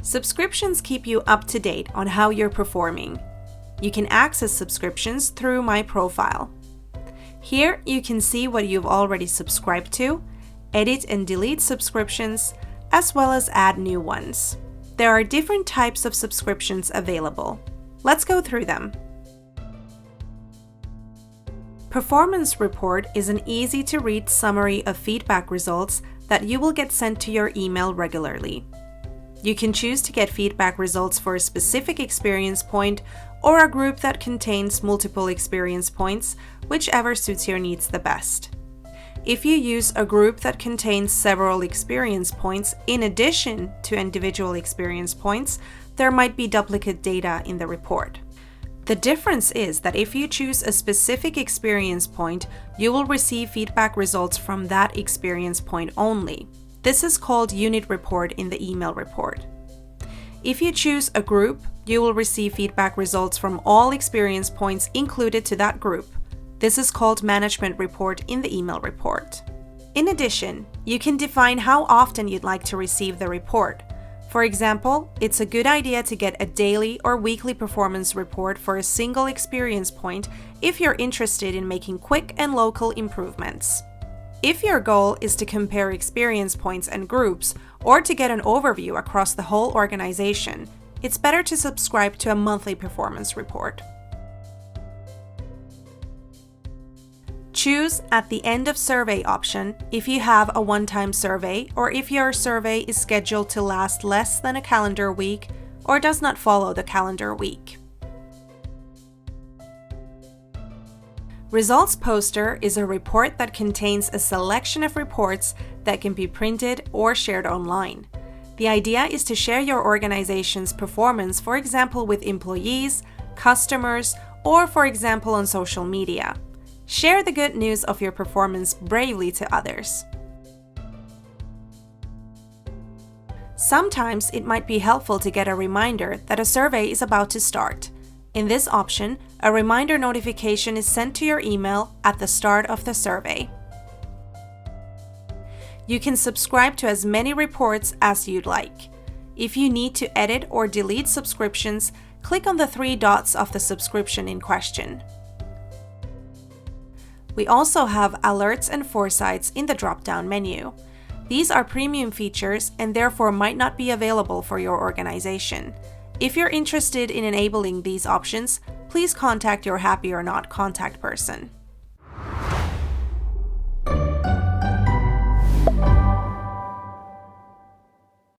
Subscriptions keep you up to date on how you're performing. You can access subscriptions through My Profile. Here you can see what you've already subscribed to, edit and delete subscriptions, as well as add new ones. There are different types of subscriptions available. Let's go through them. Performance Report is an easy-to-read summary of feedback results that you will get sent to your email regularly. You can choose to get feedback results for a specific experience point or a group that contains multiple experience points, whichever suits your needs the best. If you use a group that contains several experience points in addition to individual experience points, there might be duplicate data in the report. The difference is that if you choose a specific experience point, you will receive feedback results from that experience point only. This is called Unit Report in the email report. If you choose a group, you will receive feedback results from all experience points included to that group. This is called Management Report in the email report. In addition, you can define how often you'd like to receive the report. For example, it's a good idea to get a daily or weekly performance report for a single experience point if you're interested in making quick and local improvements. If your goal is to compare experience points and groups, or to get an overview across the whole organization, it's better to subscribe to a monthly performance report. Choose at the end of survey option if you have a one-time survey or if your survey is scheduled to last less than a calendar week or does not follow the calendar week. Results Poster is a report that contains a selection of reports that can be printed or shared online. The idea is to share your organization's performance, for example, with employees, customers, or for example on social media. Share the good news of your performance bravely to others. Sometimes it might be helpful to get a reminder that a survey is about to start. In this option, a reminder notification is sent to your email at the start of the survey. You can subscribe to as many reports as you'd like. If you need to edit or delete subscriptions, click on the 3 dots of the subscription in question. We also have alerts and foresights in the drop-down menu. These are premium features and therefore might not be available for your organization. If you're interested in enabling these options, please contact your Happy or Not contact person.